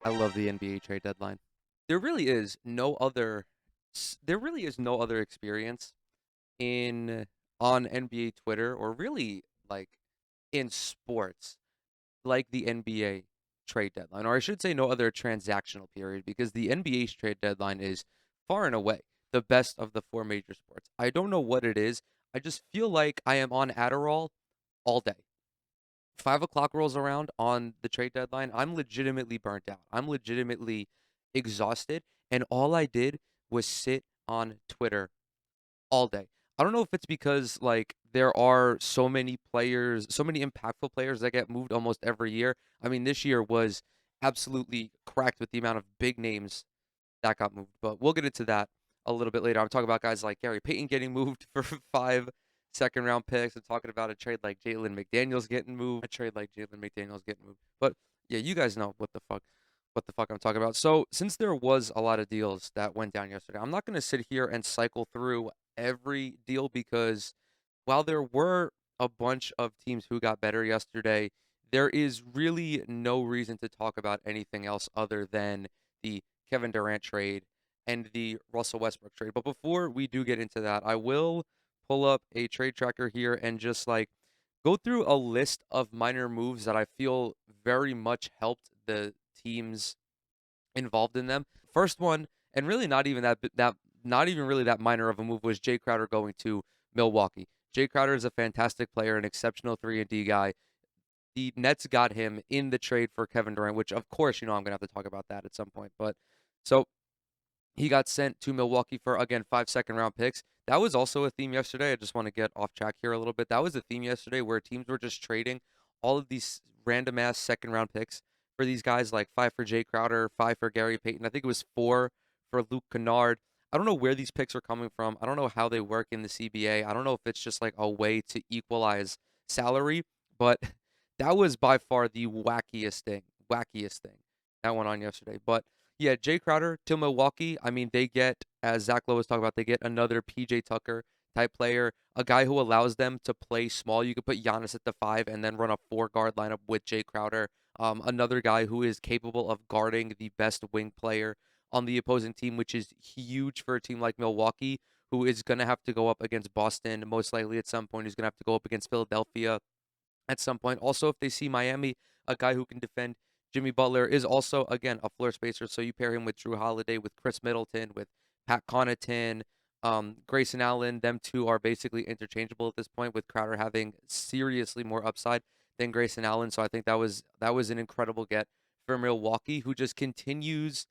I love the NBA trade deadline. There really is no other there really is no other experience in on NBA Twitter or really like in sports like the NBA trade deadline, or I should say no other transactional period because the NBA's trade deadline is far and away the best of the four major sports. I don't know what it is. I just feel like I am on Adderall all day. 5 o'clock rolls around on the trade deadline, I'm legitimately burnt out. I'm legitimately exhausted. And all I did was sit on Twitter all day. I don't know if it's because like there are so many players, so many impactful players that get moved almost every year. I mean, this year was absolutely cracked with the amount of big names that got moved. But we'll get into that a little bit later. I'm talking about guys like Gary Payton getting moved for 5 second round picks. I'm talking about a trade like Jalen McDaniels getting moved. A trade like Jalen McDaniels getting moved. But yeah, you guys know what the fuck I'm talking about. So since there was a lot of deals that went down yesterday, I'm not gonna sit here and cycle through every deal because while there were a bunch of teams who got better yesterday, there is really no reason to talk about anything else other than the Kevin Durant trade and the Russell Westbrook trade. But before we do get into that, I will pull up a trade tracker here and just like go through a list of minor moves that I feel very much helped the teams involved in them. First one, and really not even not even really that minor of a move, was Jay Crowder going to Milwaukee. Jay Crowder is a fantastic player, an exceptional 3-and-D guy. The Nets got him in the trade for Kevin Durant, which of course, I'm going to have to talk about that at some point. But so he got sent to Milwaukee for, again, 5 second round picks. That was also a theme yesterday. I just want to get off track here a little bit. That was a theme yesterday where teams were just trading all of these random ass second round picks for these guys, like 5 for Jay Crowder, 5 for Gary Payton. I think it was 4 for Luke Kennard. I don't know where these picks are coming from. I don't know how they work in the CBA. I don't know if it's just like a way to equalize salary, but that was by far the wackiest thing that went on yesterday. But yeah, Jay Crowder to Milwaukee. I mean, they get, as Zach Lowe was talking about, they get another PJ Tucker type player, a guy who allows them to play small. You could put Giannis at the 5 and then run a 4 guard lineup with Jay Crowder. Another guy who is capable of guarding the best wing player on the opposing team, which is huge for a team like Milwaukee, who is going to have to go up against Boston most likely at some point, who's going to have to go up against Philadelphia at some point. Also, if they see Miami, a guy who can defend Jimmy Butler is also, again, a floor spacer. So you pair him with Drew Holiday, with Chris Middleton, with Pat Connaughton, Grayson Allen. Them two are basically interchangeable at this point, with Crowder having seriously more upside than Grayson Allen. So I think that was an incredible get for Milwaukee, who just continues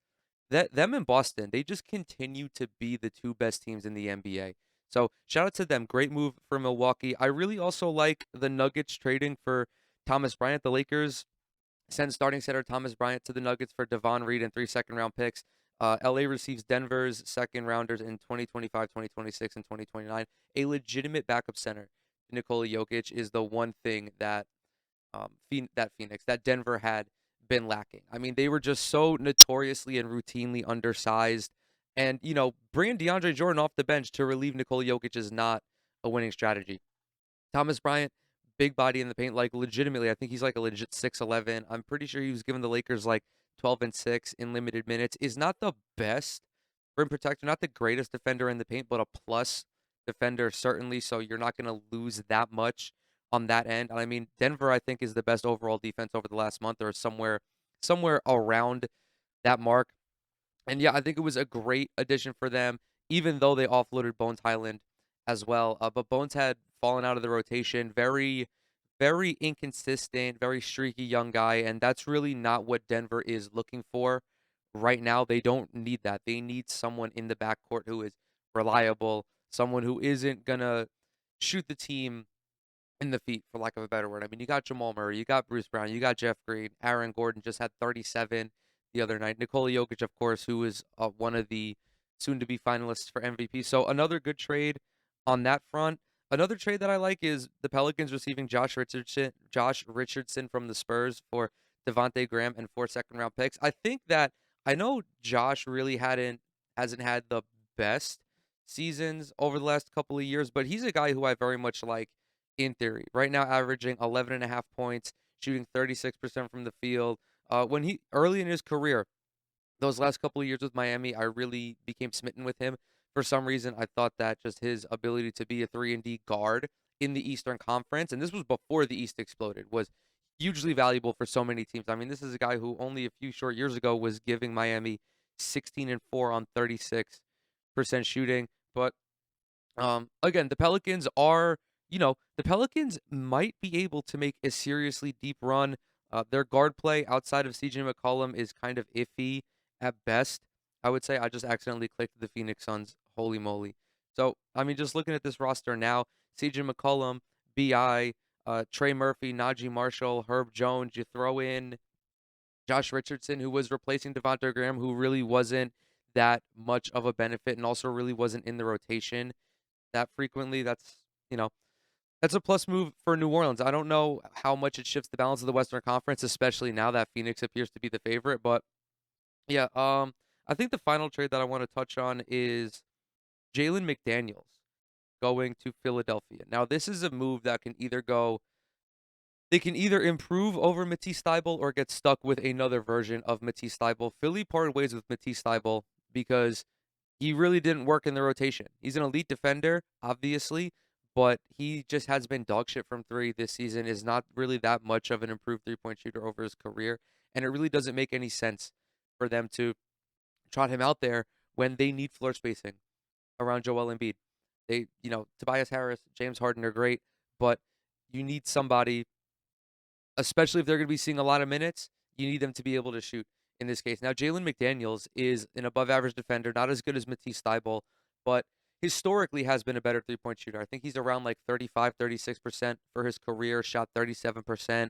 that them in Boston, they just continue to be the two best teams in the NBA. So shout out to them. Great move for Milwaukee. I really also like the Nuggets trading for Thomas Bryant. The Lakers send starting center Thomas Bryant to the Nuggets for Devon Reed and 3 second round picks. LA receives Denver's second rounders in 2025, 2026, and 2029. A legitimate backup center. Nikola Jokic is the one thing that that Denver had been lacking. I mean, they were just so notoriously and routinely undersized. And, bringing DeAndre Jordan off the bench to relieve Nikola Jokic is not a winning strategy. Thomas Bryant, big body in the paint, like legitimately, I think he's like a legit 6'11". I'm pretty sure he was giving the Lakers like 12 and 6 in limited minutes. Is not the best rim protector, not the greatest defender in the paint, but a plus defender certainly. So you're not going to lose that much on that end. And I mean, Denver, I think, is the best overall defense over the last month, or somewhere around that mark. And yeah, I think it was a great addition for them, even though they offloaded Bones Highland as well. But Bones had fallen out of the rotation. Very, very inconsistent, very streaky young guy. And that's really not what Denver is looking for right now. They don't need that. They need someone in the backcourt who is reliable, someone who isn't going to shoot the team in the feet, for lack of a better word. I mean, you got Jamal Murray, you got Bruce Brown, you got Jeff Green, Aaron Gordon just had 37 the other night. Nikola Jokic, of course, who is one of the soon-to-be finalists for MVP. So another good trade on that front. Another trade that I like is the Pelicans receiving Josh Richardson from the Spurs for Devontae Graham and 4 second-round picks. I know Josh really hasn't had the best seasons over the last couple of years, but he's a guy who I very much like in theory. Right now, averaging 11 and a half points, shooting 36% from the field, When he early in his career, those last couple of years with Miami, I really became smitten with him. For some reason, I thought that just his ability to be a 3-and-D guard in the Eastern Conference, and this was before the East exploded, was hugely valuable for so many teams. I mean, this is a guy who only a few short years ago was giving Miami 16-4 on 36% shooting. But again, the Pelicans are, the Pelicans might be able to make a seriously deep run. Their guard play outside of CJ McCollum is kind of iffy at best. I would say I just accidentally clicked the Phoenix Suns. Holy moly. So, I mean, just looking at this roster now, CJ McCollum, BI, Trey Murphy, Najee Marshall, Herb Jones, you throw in Josh Richardson, who was replacing Devontae Graham, who really wasn't that much of a benefit and also really wasn't in the rotation that frequently. You know, that's a plus move for New Orleans. I don't know how much it shifts the balance of the Western Conference, especially now that Phoenix appears to be the favorite. But yeah, I think the final trade that I want to touch on is Jalen McDaniels going to Philadelphia. Now, this is a move that can either go, they can either improve over Matisse Thybulle or get stuck with another version of Matisse Thybulle. Philly parted ways with Matisse Thybulle because he really didn't work in the rotation. He's an elite defender, obviously, but he just has been dog shit from three this season, is not really that much of an improved three-point shooter over his career, and it really doesn't make any sense for them to trot him out there when they need floor spacing around Joel Embiid. Tobias Harris, James Harden are great, but you need somebody, especially if they're going to be seeing a lot of minutes, you need them to be able to shoot in this case. Now, Jalen McDaniels is an above average defender, not as good as Matisse Thybulle, but historically has been a better 3-point shooter. I think he's around like 35, 36% for his career, shot 37%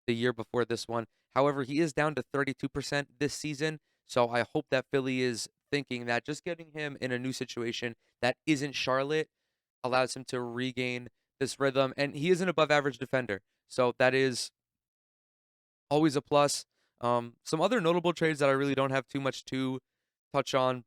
the year before this one. However, he is down to 32% this season. So I hope that Philly is thinking that just getting him in a new situation that isn't Charlotte allows him to regain this rhythm. And he is an above average defender. So that is always a plus. Some other notable trades that I really don't have too much to touch on.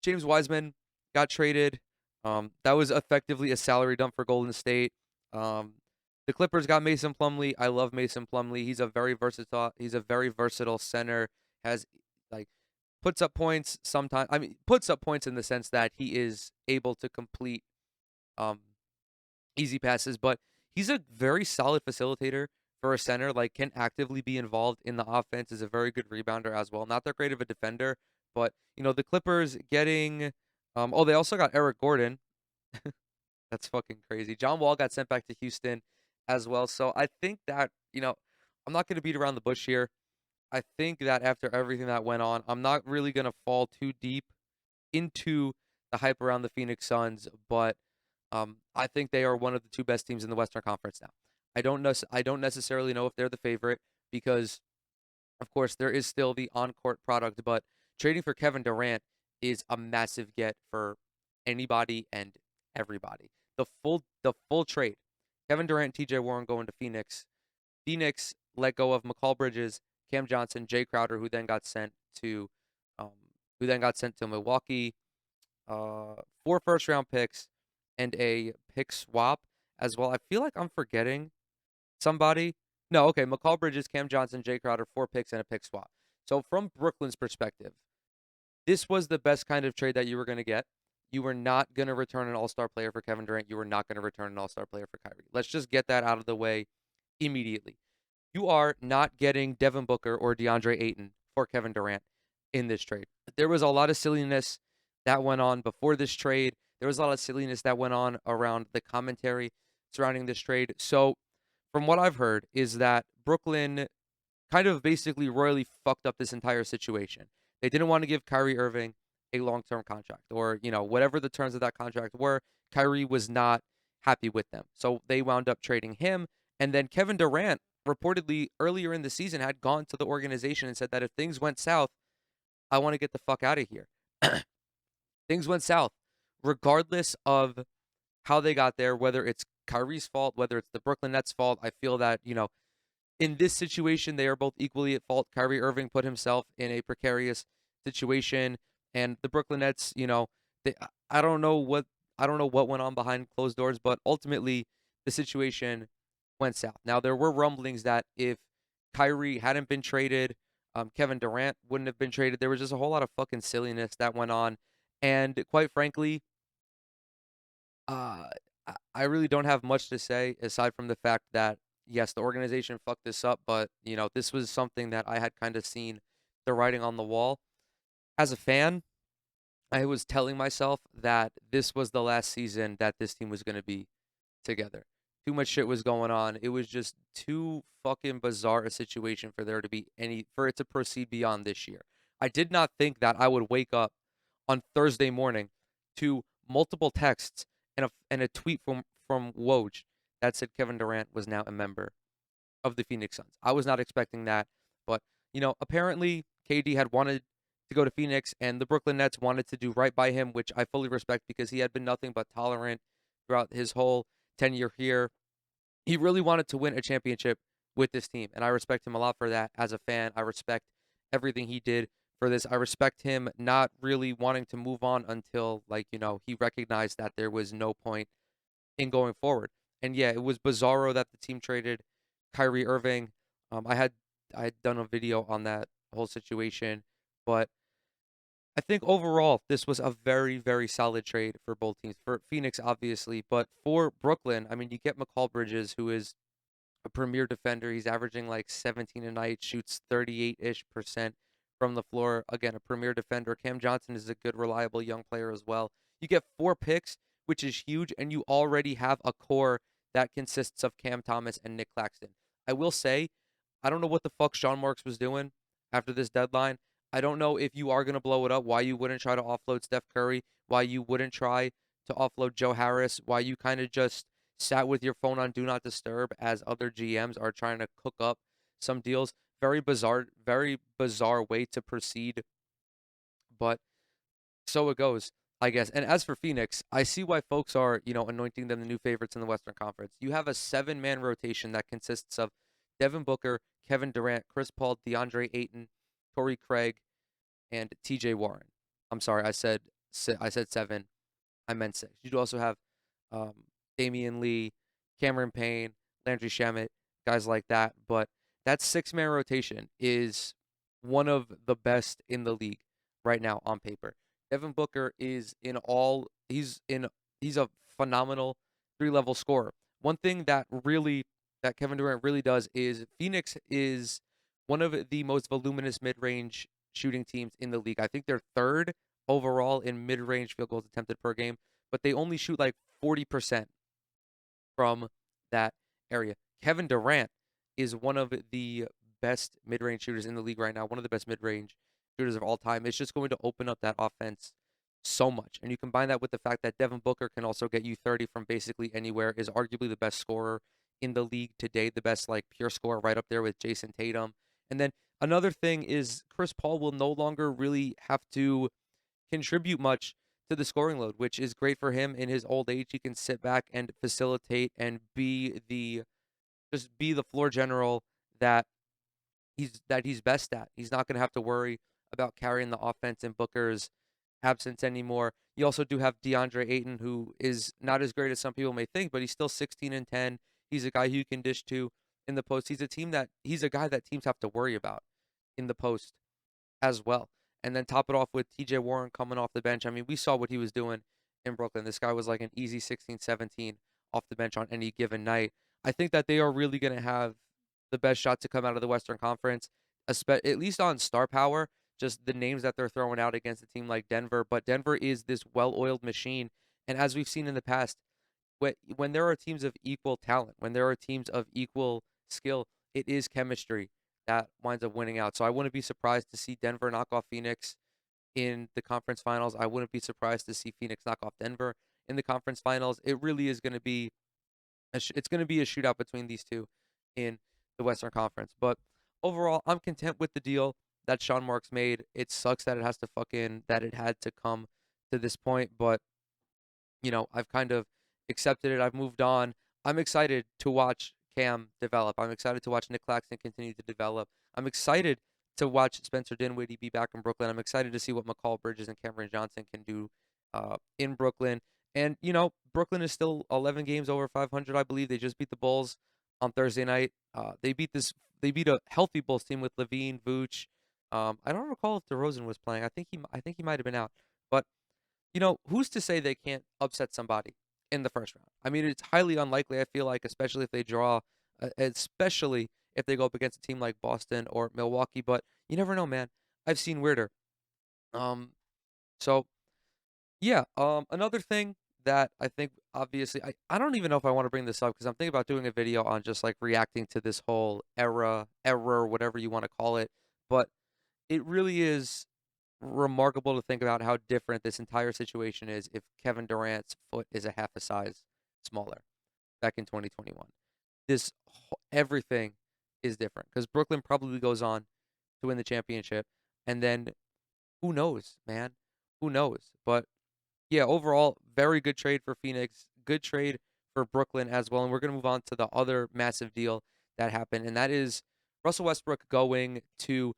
James Wiseman got traded. That was effectively a salary dump for Golden State. The Clippers got Mason Plumlee. I love Mason Plumlee. He's a very versatile. He's a very versatile center. Has like puts up points sometimes. I mean, puts up points in the sense that he is able to complete um easy passes, but he's a very solid facilitator for a center, like can actively be involved in the offense, is a very good rebounder as well. Not that great of a defender, but the Clippers getting they also got Eric Gordon. That's fucking crazy. John Wall got sent back to Houston as well. So I think that, I'm not going to beat around the bush here. I think that after everything that went on, I'm not really going to fall too deep into the hype around the Phoenix Suns, but I think they are one of the two best teams in the Western Conference now. I don't necessarily know if they're the favorite because, of course, there is still the on-court product, but trading for Kevin Durant is a massive get for anybody and everybody. The full trade. Kevin Durant, TJ Warren going to Phoenix. Phoenix let go of McCall Bridges, Cam Johnson, Jay Crowder, to um, who then got sent to Milwaukee. 4 first-round picks and a pick swap as well. I feel like I'm forgetting somebody. No, okay. McCall Bridges, Cam Johnson, Jay Crowder, 4 picks and a pick swap. So from Brooklyn's perspective, this was the best kind of trade that you were going to get. You were not going to return an all-star player for Kevin Durant. You were not going to return an all-star player for Kyrie. Let's just get that out of the way immediately. You are not getting Devin Booker or DeAndre Ayton for Kevin Durant in this trade. There was a lot of silliness that went on before this trade. There was a lot of silliness that went on around the commentary surrounding this trade. So, from what I've heard, is that Brooklyn kind of basically royally fucked up this entire situation. They didn't want to give Kyrie Irving a long-term contract or, whatever the terms of that contract were. Kyrie was not happy with them. So they wound up trading him. And then Kevin Durant reportedly earlier in the season had gone to the organization and said that if things went south, I want to get the fuck out of here. Things went south, regardless of how they got there, whether it's Kyrie's fault, whether it's the Brooklyn Nets' fault. I feel that, in this situation, they are both equally at fault. Kyrie Irving put himself in a precarious situation, and the Brooklyn Nets, they, I don't know what went on behind closed doors, but ultimately the situation went south. Now there were rumblings that if Kyrie hadn't been traded. Kevin Durant wouldn't have been traded. There was just a whole lot of fucking silliness that went on. And quite frankly, uh, I really don't have much to say aside from the fact that, yes, the organization fucked this up, but, this was something that I had kind of seen the writing on the wall. As a fan, I was telling myself that this was the last season that this team was going to be together. Too much shit was going on. It was just too fucking bizarre a situation for there to be for it to proceed beyond this year. I did not think that I would wake up on Thursday morning to multiple texts and a tweet from Woj that said Kevin Durant was now a member of the Phoenix Suns. I was not expecting that, but apparently KD had wanted to go to Phoenix, and the Brooklyn Nets wanted to do right by him, which I fully respect because he had been nothing but tolerant throughout his whole tenure here. He really wanted to win a championship with this team, and I respect him a lot for that. As a fan, I respect everything he did for this. I respect him not really wanting to move on until, like, he recognized that there was no point in going forward. And yeah, it was bizarro that the team traded Kyrie Irving. I had done a video on that whole situation, but I think overall this was a very, very solid trade for both teams. For Phoenix, obviously, but for Brooklyn, I mean, you get McCall Bridges, who is a premier defender. He's averaging like 17 a night, shoots 38-ish% from the floor. Again, a premier defender. Cam Johnson is a good, reliable young player as well. You get 4 picks, which is huge, and you already have a core that consists of Cam Thomas and Nick Claxton. I will say, I don't know what the fuck Sean Marks was doing after this deadline. I don't know if you are going to blow it up, why you wouldn't try to offload Steph Curry, why you wouldn't try to offload Joe Harris, why you kind of just sat with your phone on do not disturb as other GMs are trying to cook up some deals. Very bizarre way to proceed, but so it goes, I guess. And as for Phoenix, I see why folks are, anointing them the new favorites in the Western Conference. You have a 7-man rotation that consists of Devin Booker, Kevin Durant, Chris Paul, DeAndre Ayton, Torrey Craig, and TJ Warren. I'm sorry, I said 7. I meant 6. You do also have um, Damian Lee, Cameron Payne, Landry Shamet, guys like that. But that 6-man rotation is one of the best in the league right now on paper. Devin Booker is in all he's a phenomenal 3-level scorer. One thing that Kevin Durant really does is Phoenix is one of the most voluminous mid-range shooting teams in the league. I think they're third overall in mid-range field goals attempted per game, but they only shoot like 40% from that area. Kevin Durant is one of the best mid-range shooters in the league right now, one of the best mid-range shooters of all time. It's just going to open up that offense so much. And you combine that with the fact that Devin Booker can also get you 30 from basically anywhere, is arguably the best scorer in the league today, the best like pure scorer right up there with Jason Tatum. And then another thing is Chris Paul will no longer really have to contribute much to the scoring load, which is great for him in his old age. He can sit back and facilitate and be the floor general that he's best at. He's not going to have to worry about carrying the offense in Booker's absence anymore. You also do have DeAndre Ayton, who is not as great as some people may think, but he's still 16 and 10. He's a guy who you can dish to in the post. He's a guy that teams have to worry about in the post as well. And then top it off with TJ Warren coming off the bench. I mean, we saw what he was doing in Brooklyn. This guy was like an easy 16, 17 off the bench on any given night. I think that they are really going to have the best shot to come out of the Western Conference, at least on star power, just the names that they're throwing out against a team like Denver. But Denver is this well-oiled machine. And as we've seen in the past, when there are teams of equal talent, when there are teams of equal skill, it is chemistry that winds up winning out. So I wouldn't be surprised to see Denver knock off Phoenix in the conference finals. I wouldn't be surprised to see Phoenix knock off Denver in the conference finals. It really is going to be it's going to be a shootout between these two in the Western Conference. But overall, I'm content with the deal that Sean Marks made. It sucks that it had to come to this point, but I've kind of accepted it. I've moved on. I'm excited to watch Cam develop. I'm excited to watch Nick Claxton continue to develop. I'm excited to watch Spencer Dinwiddie be back in Brooklyn. I'm excited to see what McCall Bridges and Cameron Johnson can do in Brooklyn. And, Brooklyn is still 11 games over 500, I believe. They just beat the Bulls on Thursday night. They beat a healthy Bulls team with Levine, Vooch. I don't recall if DeRozan was playing. I think he might have been out. But who's to say they can't upset somebody in the first round? I mean, it's highly unlikely. I feel like, especially if they draw, especially if they go up against a team like Boston or Milwaukee. But you never know, man. I've seen weirder. Um, so yeah. Another thing that I think, obviously, I don't even know if I want to bring this up because I'm thinking about doing a video on just like reacting to this whole error, whatever you want to call it. But it really is remarkable to think about how different this entire situation is if Kevin Durant's foot is a half a size smaller back in 2021. Everything is different because Brooklyn probably goes on to win the championship, and then who knows, man? Who knows? But yeah, overall, very good trade for Phoenix. Good trade for Brooklyn as well. And we're going to move on to the other massive deal that happened, and that is Russell Westbrook going to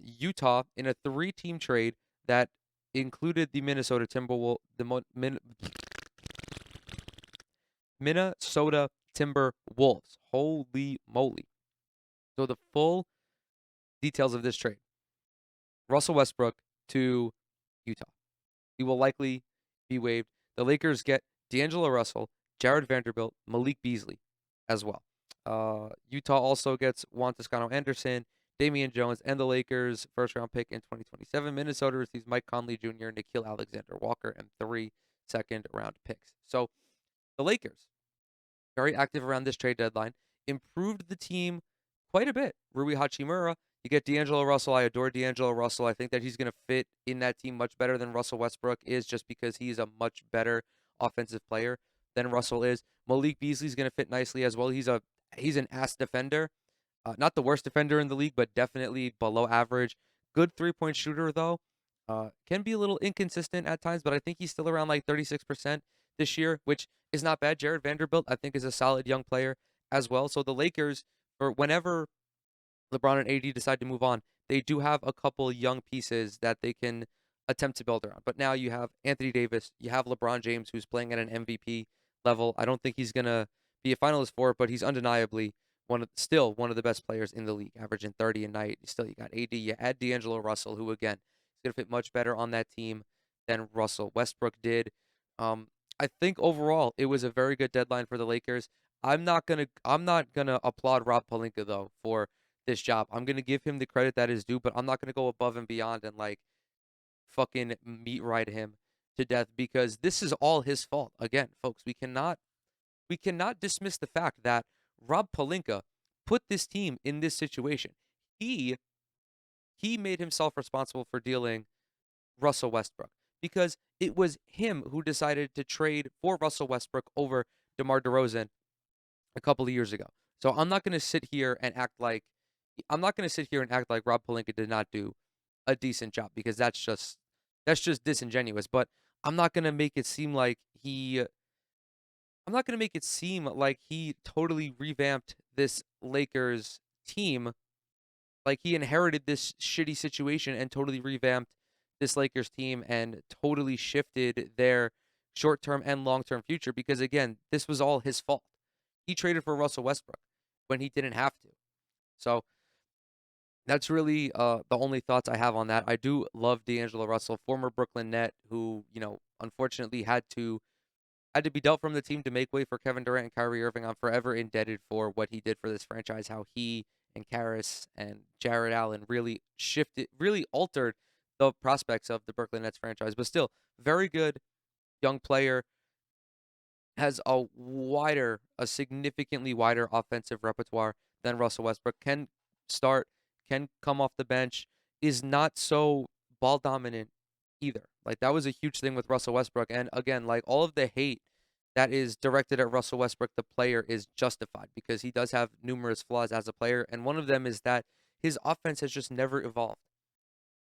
Utah in a three-team trade that included the Minnesota Timberwolves, Minnesota Timberwolves. Holy moly! So the full details of this trade: Russell Westbrook to Utah. He will likely be waived. The Lakers get D'Angelo Russell, Jared Vanderbilt, Malik Beasley as well. Utah also gets Juan Toscano Anderson, Damian Jones, and the Lakers' first round pick in 2027. Minnesota receives Mike Conley Jr., Nikhil Alexander Walker, and 3 second round picks. So the Lakers, very active around this trade deadline, improved the team quite a bit. Rui Hachimura, you get D'Angelo Russell. I adore D'Angelo Russell. I think that he's going to fit in that team much better than Russell Westbrook is, just because he's a much better offensive player than Russell is. Malik Beasley's going to fit nicely as well. He's an ass defender. Not the worst defender in the league, but definitely below average. Good 3-point shooter, though. Can be a little inconsistent at times, but I think he's still around like 36% this year, which is not bad. Jared Vanderbilt, I think, is a solid young player as well. So the Lakers, for whenever LeBron and AD decide to move on, they do have a couple young pieces that they can attempt to build around. But now you have Anthony Davis, you have LeBron James, who's playing at an MVP level. I don't think he's gonna be a finalist for it, but he's undeniably still one of the best players in the league, averaging 30 a night. Still, you got AD, you add D'Angelo Russell, who again is gonna fit much better on that team than Russell Westbrook did. Um, I think overall it was a very good deadline for the Lakers. I'm not gonna applaud Rob Pelinka though for this job. I'm gonna give him the credit that is due, but I'm not gonna go above and beyond and like fucking meat ride him to death because this is all his fault. Again, folks, we cannot dismiss the fact that Rob Pelinka put this team in this situation. He he made himself responsible for dealing Russell Westbrook because it was him who decided to trade for Russell Westbrook over DeMar DeRozan a couple of years ago. So I'm not going to sit here and act like Rob Pelinka did not do a decent job because that's just disingenuous. But I'm not going to make it seem like he I'm not going to make it seem like he totally revamped this Lakers team, like he inherited this shitty situation and totally revamped this Lakers team and totally shifted their short-term and long-term future because again, this was all his fault. He traded for Russell Westbrook when he didn't have to. So that's really the only thoughts I have on that. I do love D'Angelo Russell, former Brooklyn Net, who unfortunately had to be dealt from the team to make way for Kevin Durant and Kyrie Irving. I'm forever indebted for what he did for this franchise, how he and Karras and Jared Allen really altered the prospects of the Brooklyn Nets franchise. But still, very good young player, has a significantly wider offensive repertoire than Russell Westbrook. Can start, can come off the bench, is not so ball dominant either. Like that was a huge thing with Russell Westbrook. And again, like all of the hate that is directed at Russell Westbrook, the player, is justified because he does have numerous flaws as a player. And one of them is that his offense has just never evolved.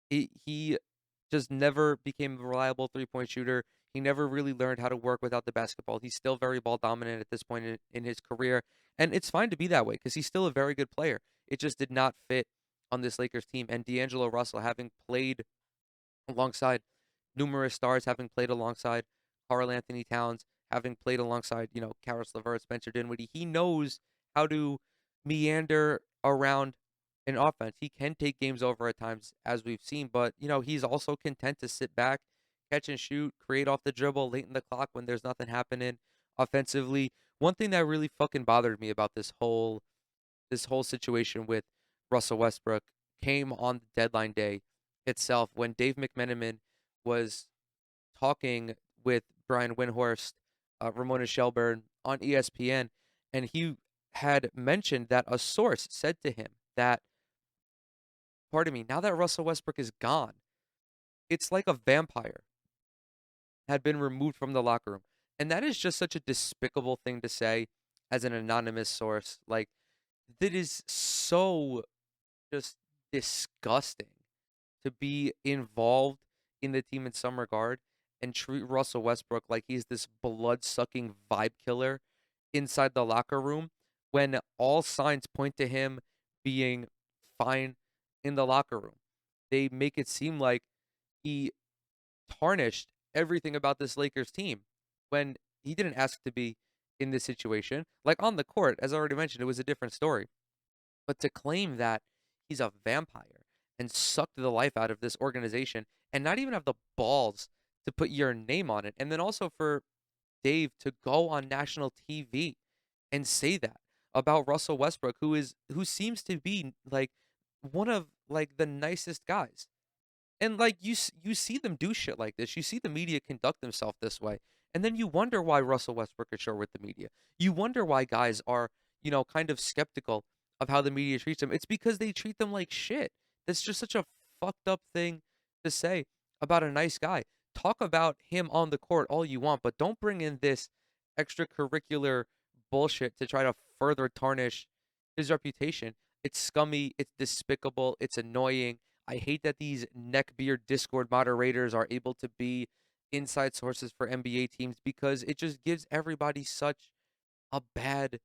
He just never became a reliable 3-point shooter. He never really learned how to work without the basketball. He's still very ball dominant at this point in his career. And it's fine to be that way because he's still a very good player. It just did not fit on this Lakers team. And D'Angelo Russell, having played alongside numerous stars, having played alongside Karl Anthony Towns, having played alongside, Karis LeVert, Spencer Dinwiddie, he knows how to meander around an offense. He can take games over at times, as we've seen, but he's also content to sit back, catch and shoot, create off the dribble late in the clock when there's nothing happening offensively. One thing that really fucking bothered me about this whole situation with Russell Westbrook came on the deadline day itself when Dave McMenamin was talking with Brian Windhorst, Ramona Shelburne on ESPN, and he had mentioned that a source said to him that, pardon me, now that Russell Westbrook is gone, it's like a vampire had been removed from the locker room. And that is just such a despicable thing to say as an anonymous source. Like, that is so just disgusting to be involved in the team in some regard and treat Russell Westbrook like he's this blood sucking vibe killer inside the locker room when all signs point to him being fine in the locker room. They make it seem like he tarnished everything about this Lakers team when he didn't ask to be in this situation. Like on the court, as I already mentioned, it was a different story. But to claim that he's a vampire and sucked the life out of this organization and not even have the balls to put your name on it. And then also for Dave to go on national TV and say that about Russell Westbrook, who seems to be like one of like the nicest guys. And like you see them do shit like this. You see the media conduct themselves this way. And then you wonder why Russell Westbrook is short with the media. You wonder why guys are, kind of skeptical of how the media treats them. It's because they treat them like shit. That's just such a fucked up thing to say about a nice guy. Talk about him on the court all you want, but don't bring in this extracurricular bullshit to try to further tarnish his reputation. It's scummy, it's despicable, it's annoying. I hate that these neckbeard Discord moderators are able to be inside sources for NBA teams because it just gives everybody such a bad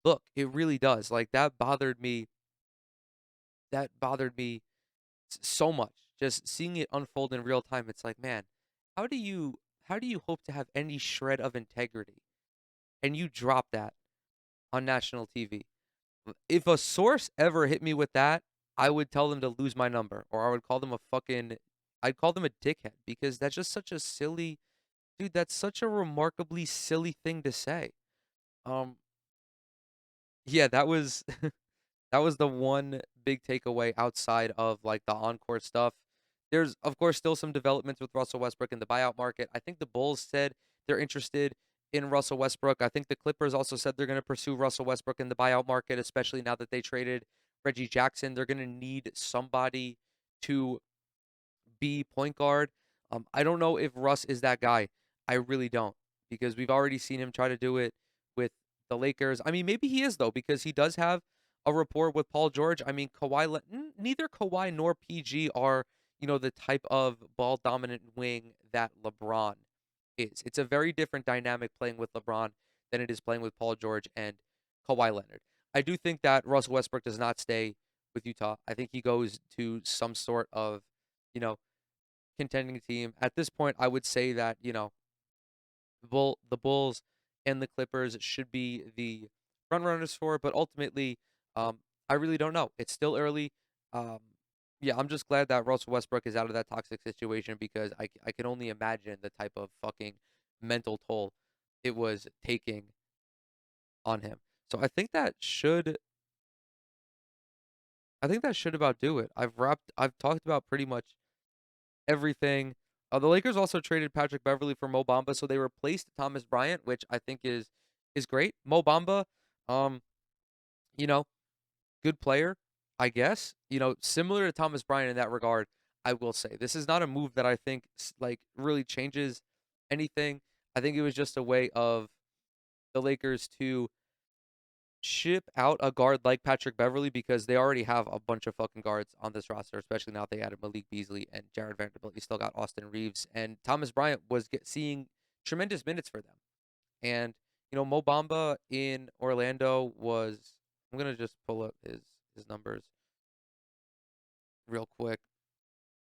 look. It really does. Like that bothered me. That bothered me so much. Just seeing it unfold in real time. It's like, man, how do you hope to have any shred of integrity and you drop that on national TV? If a source ever hit me with that, I would tell them to lose my number, or I would call them I'd call them a dickhead because that's just such a silly, dude. That's such a remarkably silly thing to say. Um, yeah, that was the one big takeaway outside of like the encore stuff. There's of course still some developments with Russell Westbrook in the buyout market. I think the Bulls said they're interested in Russell Westbrook. I think the Clippers also said they're going to pursue Russell Westbrook in the buyout market, especially now that they traded Reggie Jackson. They're going to need somebody to be point guard. I don't know if Russ is that guy. I really don't because we've already seen him try to do it with the Lakers. I mean, maybe he is though because he does have a rapport with Paul George. I mean, neither Kawhi nor PG are the type of ball dominant wing that LeBron is. It's a very different dynamic playing with LeBron than it is playing with Paul George and Kawhi Leonard. I do think that Russell Westbrook does not stay with Utah. I think he goes to some sort of, you know, contending team. At this point, I would say that, the Bulls and the Clippers should be the front runners for it, but ultimately, I really don't know. It's still early. Um, yeah, I'm just glad that Russell Westbrook is out of that toxic situation because I can only imagine the type of fucking mental toll it was taking on him. So I think that should about do it. I've talked about pretty much everything. The Lakers also traded Patrick Beverly for Mo Bamba, so they replaced Thomas Bryant, which I think is great. Mo Bamba, um, you know, good player, I guess. Similar to Thomas Bryant in that regard. I will say this is not a move that I think like really changes anything. I think it was just a way of the Lakers to ship out a guard like Patrick Beverly because they already have a bunch of fucking guards on this roster, especially now they added Malik Beasley and Jared Vanderbilt. You still got Austin Reeves and Thomas Bryant was seeing tremendous minutes for them. And Mo Bamba in Orlando was. I'm gonna just pull up his numbers real quick.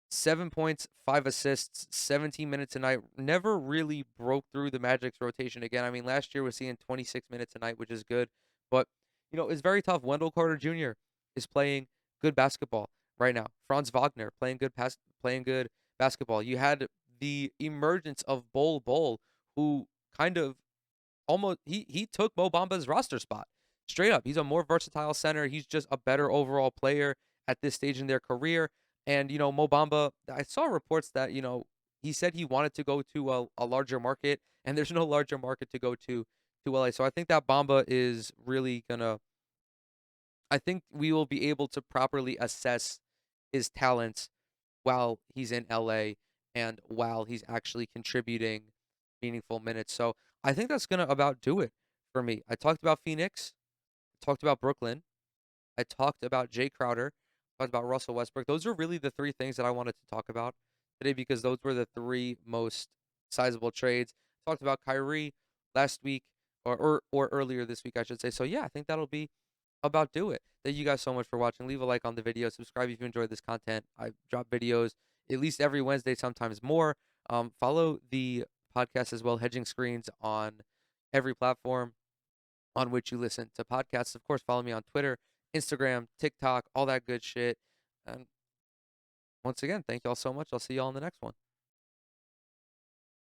7 points, 5 assists, 17 minutes a night. Never really broke through the Magic's rotation again. I mean, last year was seeing 26 minutes a night, which is good, but It's very tough. Wendell Carter Jr. is playing good basketball right now. Franz Wagner playing good basketball. You had the emergence of Bol, who kind of almost he took Mo Bamba's roster spot straight up. He's a more versatile center. He's just a better overall player at this stage in their career. And Mo Bamba, I saw reports that he said he wanted to go to a larger market, and there's no larger market to go to LA. So I think that Bamba is really gonna. I think we will be able to properly assess his talents while he's in LA and while he's actually contributing meaningful minutes. So I think that's gonna about do it for me. I talked about Phoenix, I talked about Brooklyn, I talked about Jay Crowder, talked about Russell Westbrook. Those are really the three things that I wanted to talk about today because those were the three most sizable trades. Talked about Kyrie last week or earlier this week, I should say. So yeah, I think that'll be about do it. Thank you guys so much for watching. Leave a like on the video. Subscribe if you enjoyed this content. I drop videos at least every Wednesday, sometimes more. Follow the podcast as well, Hedging Screens, on every platform on which you listen to podcasts. Of course, follow me on Twitter, Instagram, TikTok, all that good shit. And once again, thank y'all so much. I'll see y'all in the next one.